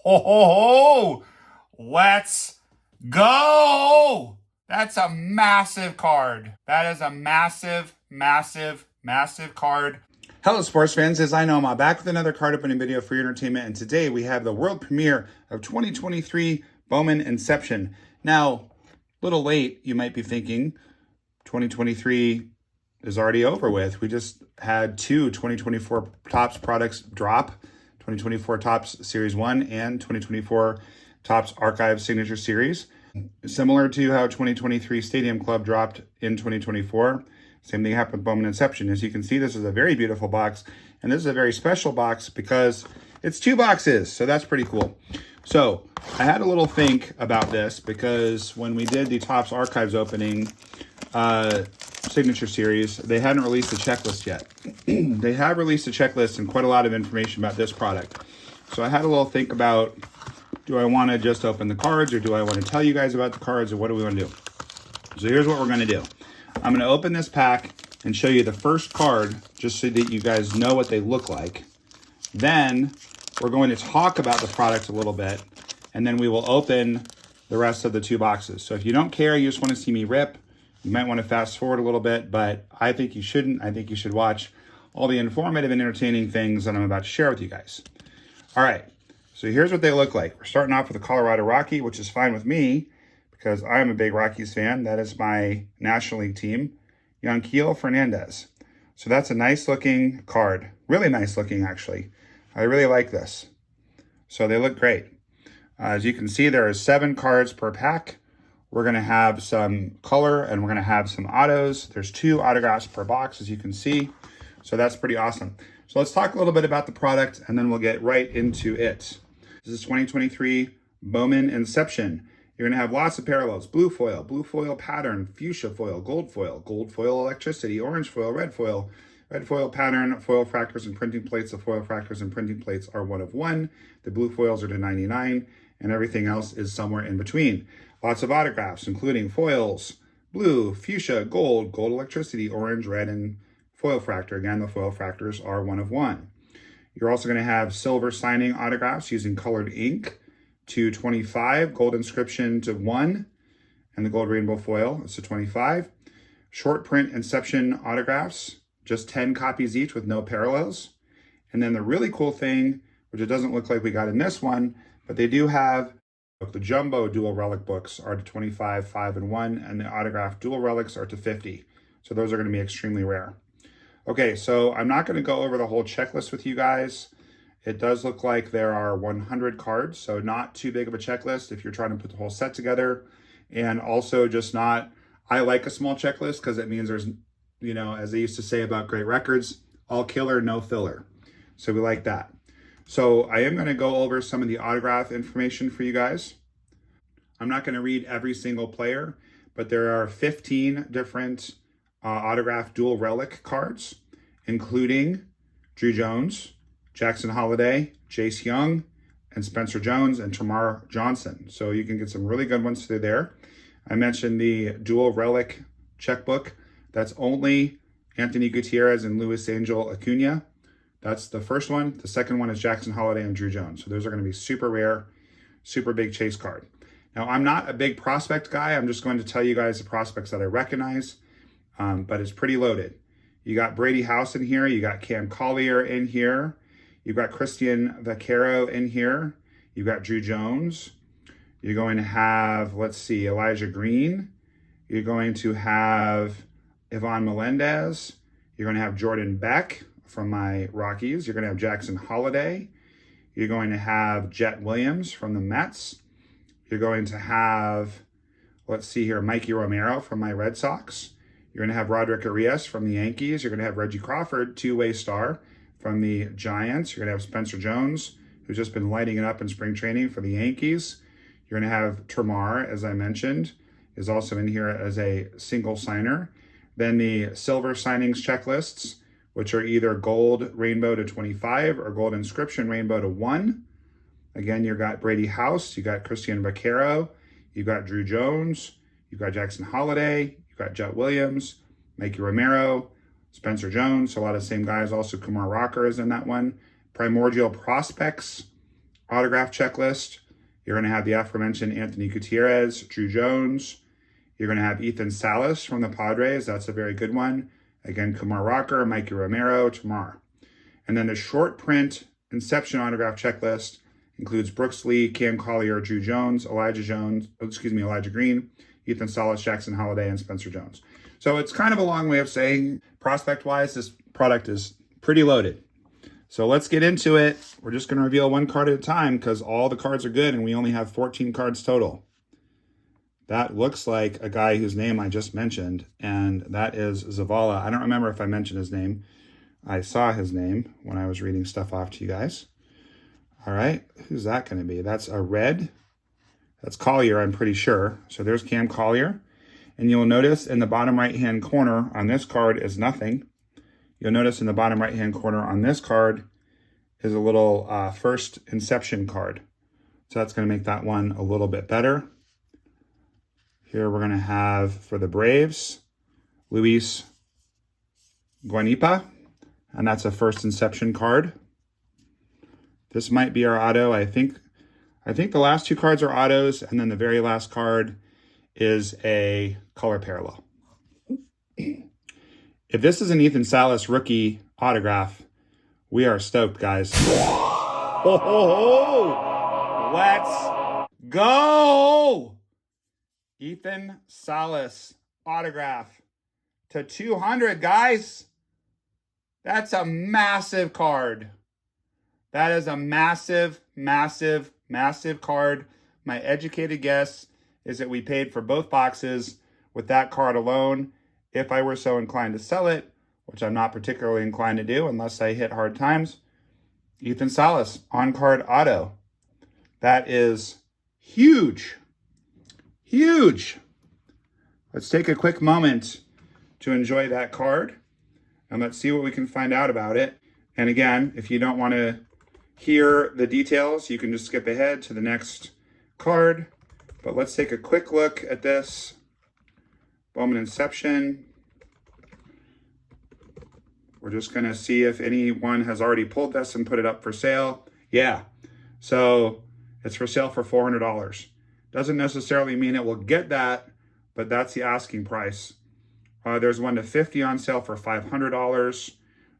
ho, ho. Let's go. That's a massive card. That is a massive, massive, massive card. Hello, sports fans. As I know, I'm back with another card opening video for your entertainment. And today we have the world premiere of 2023 Bowman Inception. Now, a little late, you might be thinking, 2023 is already over with. We just had two 2024 Topps products drop, 2024 Topps Series 1 and 2024 Topps Archive Signature Series. Similar to how 2023 Stadium Club dropped in 2024, same thing happened with Bowman Inception. As you can see, this is a very beautiful box, and this is a very special box because it's two boxes, so that's pretty cool. So I had a little think about this because when we did the Topps Archives opening Signature Series, they hadn't released the checklist yet. They have released a checklist and quite a lot of information about this product. So I had a little think about, do I want to just open the cards, or do I want to tell you guys about the cards, or what do we want to do? So here's what we're going to do. I'm going to open this pack and show you the first card just so that you guys know what they look like. Then we're going to talk about the product a little bit, and then we will open the rest of the two boxes. So if you don't care, you just want to see me rip, you might want to fast forward a little bit, but I think you shouldn't. I think you should watch all the informative and entertaining things that I'm about to share with you guys. All right, so here's what they look like. We're starting off with the Colorado Rocky, which is fine with me because I'm a big Rockies fan. That is my National League team, Yanquiel Fernandez. So that's a nice looking card. Really nice looking, actually. I really like this. So they look great. As you can see, there are 7 cards per pack. We're going to have some color and we're going to have some autos. There's 2 autographs per box, as you can see. So that's pretty awesome. So let's talk a little bit about the product and then we'll get right into it. This is 2023 Bowman Inception. You're going to have lots of parallels: blue foil pattern, fuchsia foil, gold foil electricity, orange foil, red foil pattern, foil fractors and printing plates. The foil fractors and printing plates are 1 of 1. The blue foils are to 99, and everything else is somewhere in between. Lots of autographs, including foils, blue, fuchsia, gold electricity, orange, red, and foil fractor. Again, the foil fractors are 1 of 1. You're also going to have silver signing autographs using colored ink to 25, gold inscription to 1, and the gold rainbow foil is to 25. Short print Inception autographs, just 10 copies each with no parallels. And then the really cool thing, which it doesn't look like we got in this one, but they do have the jumbo dual relic books are to 25, 5, and 1, and the autographed dual relics are to 50. So those are going to be extremely rare. Okay, so I'm not going to go over the whole checklist with you guys. It does look like there are 100 cards, so not too big of a checklist if you're trying to put the whole set together. And also just not, I like a small checklist because it means there's, you know, as they used to say about great records, all killer, no filler. So we like that. So I am going to go over some of the autograph information for you guys. I'm not going to read every single player, but there are 15 different autographed dual relic cards, including Drew Jones, Jackson Holliday, Jace Young, and Spencer Jones, and Tamar Johnson. So you can get some really good ones through there. I mentioned the dual relic checkbook. That's only Anthony Gutierrez and Luis Angel Acuna. That's the first one. The second one is Jackson Holliday and Drew Jones. So those are going to be super rare, super big chase card. Now, I'm not a big prospect guy. I'm just going to tell you guys the prospects that I recognize, but it's pretty loaded. You got Brady House in here. You got Cam Collier in here. You've got Christian Vaquero in here. You've got Drew Jones. You're going to have, let's see, Elijah Green. You're going to have Ivan Melendez. You're going to have Jordan Beck from my Rockies. You're going to have Jackson Holliday. You're going to have Jet Williams from the Mets. You're going to have, let's see here, Mikey Romero from my Red Sox. You're going to have Roderick Arias from the Yankees. You're going to have Reggie Crawford, two-way star, from the Giants. You're going to have Spencer Jones, who's just been lighting it up in spring training for the Yankees. You're going to have Tamar, as I mentioned, is also in here as a single signer. Then the silver signings checklists, which are either gold rainbow to 25 or gold inscription rainbow to 1. Again, you've got Brady House, you got Christian Vaquero, you've got Drew Jones, you've got Jackson Holliday, you've got Jet Williams, Mikey Romero, Spencer Jones, so a lot of the same guys. Also, Kumar Rocker is in that one. Primordial Prospects, autograph checklist, you're going to have the aforementioned Anthony Gutierrez, Drew Jones. You're going to have Ethan Salas from the Padres. That's a very good one. Again, Kumar Rocker, Mikey Romero, Tamar. And then the short print Inception autograph checklist includes Brooks Lee, Cam Collier, Drew Jones, Elijah Green, Ethan Salas, Jackson Holliday, and Spencer Jones. So it's kind of a long way of saying, prospect-wise, this product is pretty loaded. So let's get into it. We're just going to reveal one card at a time because all the cards are good and we only have 14 cards total. That looks like a guy whose name I just mentioned, and that is Zavala. I don't remember if I mentioned his name. I saw his name when I was reading stuff off to you guys. All right, who's that going to be? That's a red. That's Collier, I'm pretty sure. So there's Cam Collier. And you'll notice in the bottom right-hand corner on this card is nothing. You'll notice in the bottom right-hand corner on this card is a little first Inception card. So that's going to make that one a little bit better. Here we're going to have, for the Braves, Luis Guanipa, and that's a first Inception card. This might be our auto. I think the last two cards are autos, and then the very last card is a color parallel. If this is an Ethan Salas rookie autograph, we are stoked, guys. Ho, ho, ho. Let's go! Ethan Salas autograph to 200, guys. That's a massive card. That is a massive, massive, massive card. My educated guess is that we paid for both boxes with that card alone. If I were so inclined to sell it, which I'm not particularly inclined to do unless I hit hard times, Ethan Salas on-card auto. That is huge. Huge. Let's take a quick moment to enjoy that card and let's see what we can find out about it. And again, if you don't want to hear the details, you can just skip ahead to the next card. But let's take a quick look at this Bowman Inception. We're just going to see if anyone has already pulled this and put it up for sale. Yeah. So it's for sale for $400. Doesn't necessarily mean it will get that, but that's the asking price. There's one to 50 on sale for $500.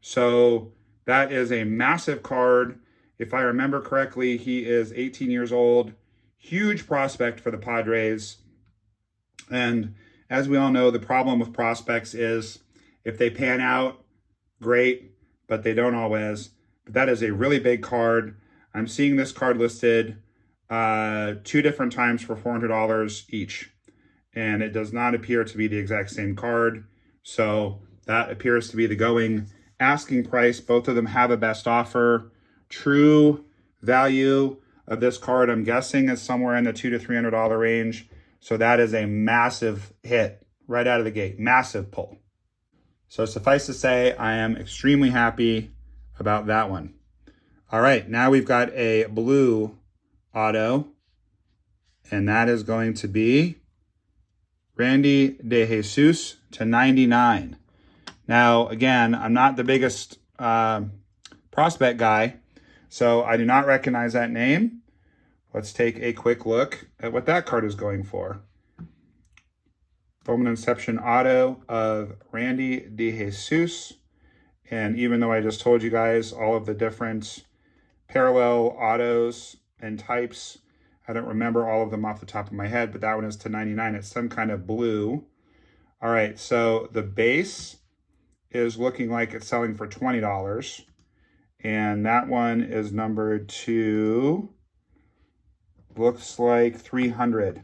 So that is a massive card. If I remember correctly, he is 18 years old. Huge prospect for the Padres. And as we all know, the problem with prospects is if they pan out, great, but they don't always. But that is a really big card. I'm seeing this card listed 2 different times for $400 each. And it does not appear to be the exact same card. So that appears to be the going asking price. Both of them have a best offer. True value of this card, I'm guessing, is somewhere in the $200 to $300 range. So that is a massive hit right out of the gate. Massive pull. So suffice to say, I am extremely happy about that one. All right, now we've got a blue auto, and that is going to be Randy De Jesus to 99. Now, again, I'm not the biggest prospect guy, so I do not recognize that name. Let's take a quick look at what that card is going for. Bowman Inception auto of Randy De Jesus. And even though I just told you guys all of the different parallel autos and types, I don't remember all of them off the top of my head, but that one is to 99. It's some kind of blue. All right, so the base is looking like it's selling for $20. And that one is numbered to, looks like 300.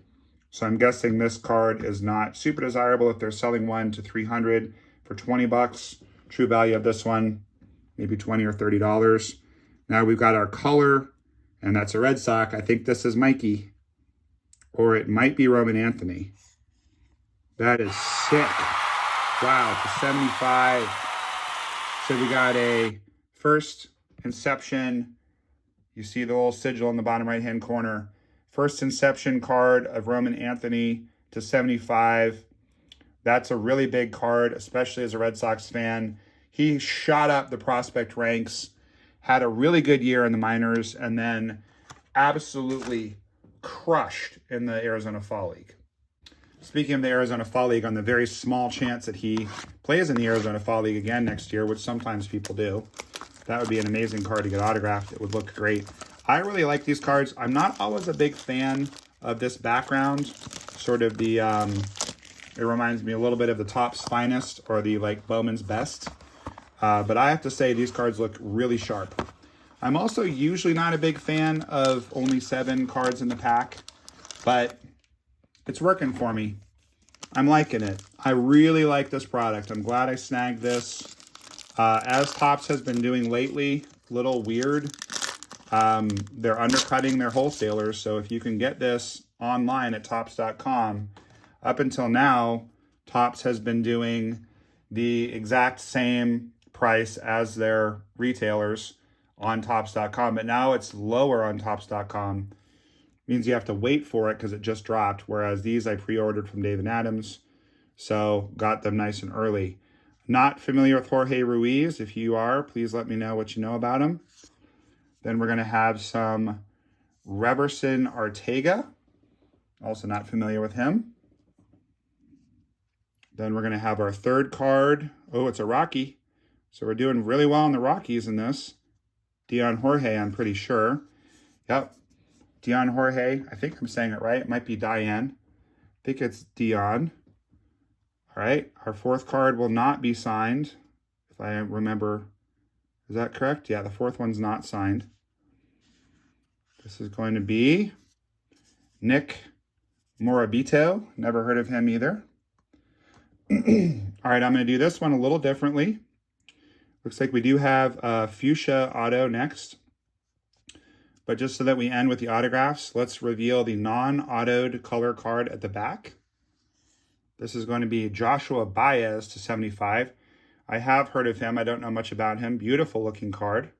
So I'm guessing this card is not super desirable if they're selling one to 300 for 20 bucks. True value of this one, maybe 20 or $30. Now we've got our color, and that's a Red Sox. I think this is Mikey, or it might be Roman Anthony. That is sick. Wow, to 75. So we got a first Inception. You see the little sigil in the bottom right-hand corner. First Inception card of Roman Anthony to 75. That's a really big card, especially as a Red Sox fan. He shot up the prospect ranks, had a really good year in the minors, and then absolutely crushed in the Arizona Fall League. Speaking of the Arizona Fall League, on the very small chance that he plays in the Arizona Fall League again next year, which sometimes people do, that would be an amazing card to get autographed. It would look great. I really like these cards. I'm not always a big fan of this background. Sort of the, it reminds me a little bit of the Topps Finest or the like Bowman's Best. But I have to say these cards look really sharp. I'm also usually not a big fan of only 7 cards in the pack, but it's working for me. I'm liking it. I really like this product. I'm glad I snagged this. As Topps has been doing lately, little weird. They're undercutting their wholesalers. So if you can get this online at Topps.com, up until now, Topps has been doing the exact same price as their retailers on Topps.com, but now it's lower on Topps.com. Means you have to wait for it because it just dropped, whereas these I pre-ordered from David Adams, so got them nice and early. Not familiar with Jorge Ruiz. If you are, please let me know what you know about him. Then we're going to have some Reverson Arteaga. Also not familiar with him. Then we're going to have our third card. Oh, it's a Rocky. So we're doing really well on the Rockies in this. Dion Jorge, I'm pretty sure. Yep. Dion Jorge. I think I'm saying it right. It might be Diane. I think it's Dion. All right. Our fourth card will not be signed. If I remember. Is that correct? Yeah, the fourth one's not signed. This is going to be Nick Morabito. Never heard of him either. All right, I'm going to do this one a little differently. Looks like we do have Fuchsia Auto next. But just so that we end with the autographs, let's reveal the non-autoed color card at the back. This is going to be Joshua Baez to 75. I have heard of him. I don't know much about him. Beautiful looking card.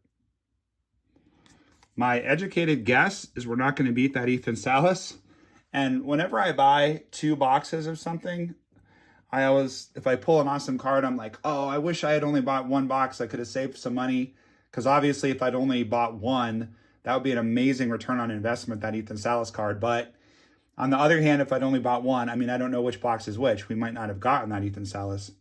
My educated guess is we're not going to beat that Ethan Salas. And whenever I buy 2 boxes of something, I always, if I pull an awesome card, I'm like, oh, I wish I had only bought 1 box. I could have saved some money. Because obviously, if I'd only bought 1, that would be an amazing return on investment, that Ethan Salas card. But on the other hand, if I'd only bought 1, I mean, I don't know which box is which. We might not have gotten that Ethan Salas.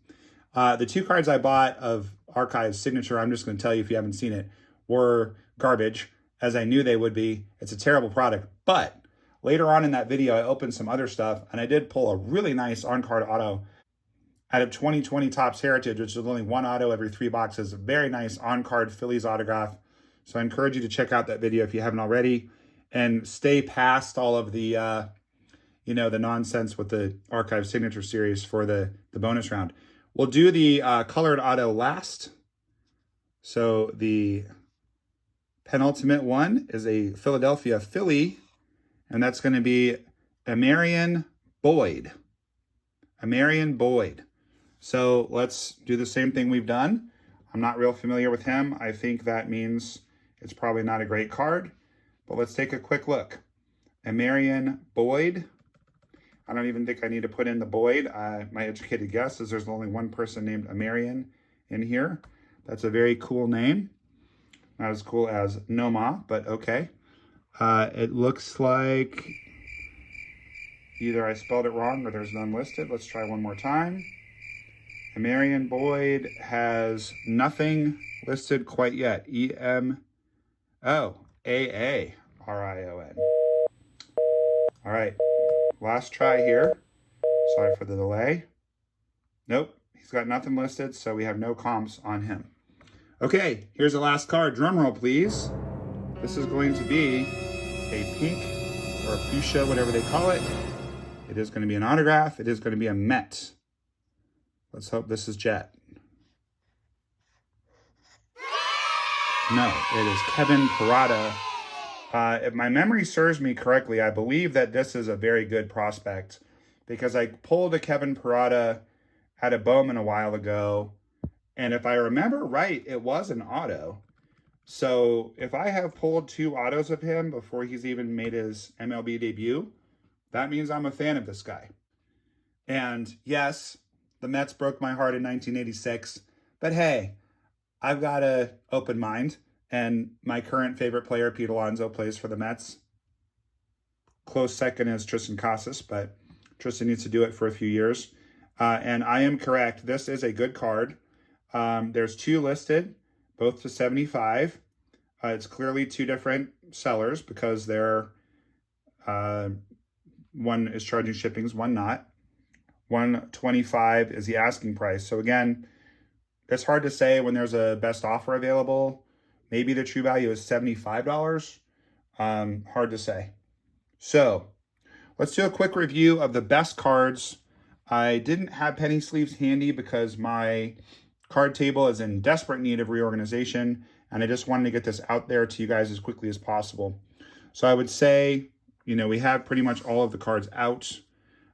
The 2 cards I bought of Archive's signature, I'm just going to tell you if you haven't seen it, were garbage, as I knew they would be. It's a terrible product. But later on in that video, I opened some other stuff, and I did pull a really nice on-card auto out of 2020 Topps Heritage, which is only 1 auto every 3 boxes. A very nice on-card Phillies autograph. So I encourage you to check out that video if you haven't already, and stay past all of the, the nonsense with the Archive Signature Series for the bonus round. We'll do the colored auto last. So the penultimate one is a Philadelphia Philly, and that's going to be Amarian Boyd. Amarian Boyd. So let's do the same thing we've done. I'm not real familiar with him. I think that means it's probably not a great card, but let's take a quick look. Amarian Boyd. I don't even think I need to put in the Boyd. My educated guess is there's only one person named Amarian in here. That's a very cool name. Not as cool as Noma, but okay. It looks like either I spelled it wrong or there's none listed. Let's try one more time. Amarian Boyd has nothing listed quite yet. E-M-O-A-A-R-I-O-N. All right, last try here. Sorry for the delay. Nope, he's got nothing listed, so we have no comps on him. Okay, here's the last card. Drum roll, please. This is going to be a pink or a fuchsia, whatever they call it. It is going to be an autograph. It is going to be a Met. Let's hope this is Jet. No, it is Kevin Parada. If my memory serves me correctly, I believe that this is a very good prospect because I pulled a Kevin Parada at a Bowman a while ago. And if I remember right, it was an auto. So if I have pulled 2 autos of him before he's even made his MLB debut, that means I'm a fan of this guy. And yes, the Mets broke my heart in 1986. But hey, I've got an open mind. And my current favorite player, Pete Alonso, plays for the Mets. Close second is Tristan Casas, but Tristan needs to do it for a few years. And I am correct. This is a good card. There's 2 listed, both to 75. It's clearly 2 different sellers because they're one is charging shippings, one not. 125 is the asking price. So again, it's hard to say when there's a best offer available. Maybe the true value is $75. Hard to say. So let's do a quick review of the best cards. I didn't have penny sleeves handy because my card table is in desperate need of reorganization, and I just wanted to get this out there to you guys as quickly as possible. So I would say, you know, we have pretty much all of the cards out.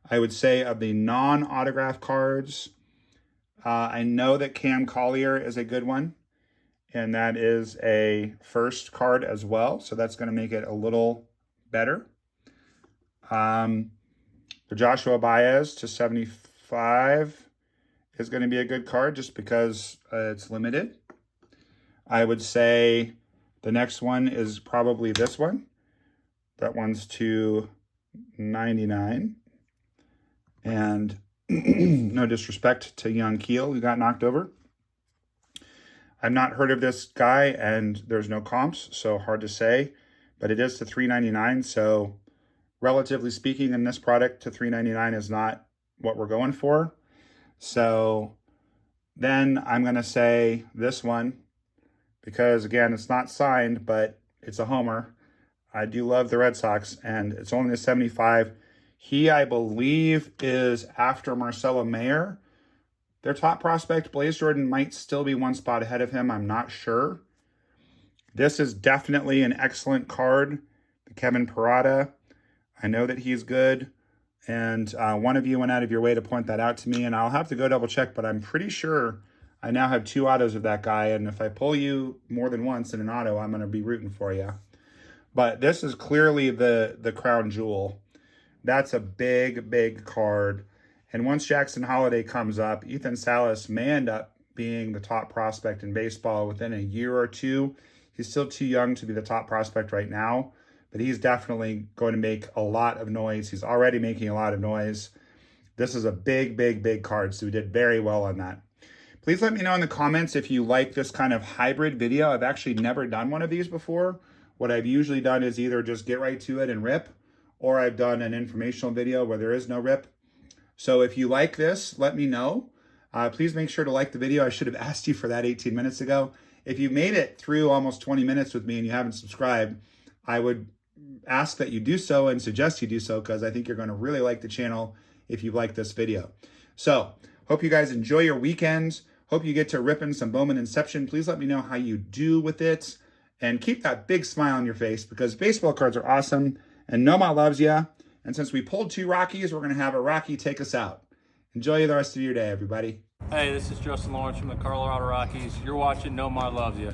I would say of the non-autograph cards, I know that Cam Collier is a good one, and that is a first card as well. So that's going to make it a little better. The Joshua Baez to 75 is going to be a good card just because it's limited. I would say the next one is probably this one. That one's to 99. And no disrespect to Young Keel, who got knocked over. I've not heard of this guy, and there's no comps, so hard to say. But it is to $3.99, so relatively speaking, in this product, to $3.99 is not what we're going for. So then I'm going to say this one, because again, it's not signed, but it's a homer. I do love the Red Sox, and it's only a 75. He, I believe, is after Marcelo Mayer. Their top prospect, Blaze Jordan, might still be 1 spot ahead of him. I'm not sure. This is definitely an excellent card. The Kevin Parada. I know that he's good. And one of you went out of your way to point that out to me. And I'll have to go double check, but I'm pretty sure I now have 2 autos of that guy. And if I pull you more than once in an auto, I'm going to be rooting for you. But this is clearly the crown jewel. That's a big, big card. And once Jackson Holiday comes up, Ethan Salas may end up being the top prospect in baseball within a year or 2. He's still too young to be the top prospect right now, but he's definitely going to make a lot of noise. He's already making a lot of noise. This is a big, big, big card, so we did very well on that. Please let me know in the comments if you like this kind of hybrid video. I've actually never done one of these before. What I've usually done is either just get right to it and rip, or I've done an informational video where there is no rip. So if you like this, let me know. Please make sure to like the video. I should have asked you for that 18 minutes ago. If you made it through almost 20 minutes with me and you haven't subscribed, I would ask that you do so and suggest you do so, because I think you're going to really like the channel if you like this video. So hope you guys enjoy your weekends. Hope you get to ripping some Bowman Inception. Please let me know how you do with it. And keep that big smile on your face, because baseball cards are awesome. And Noma loves you. And since we pulled 2 Rockies, we're going to have a Rocky take us out. Enjoy the rest of your day, everybody. Hey, this is Justin Lawrence from the Colorado Rockies. You're watching Nomar Loves You.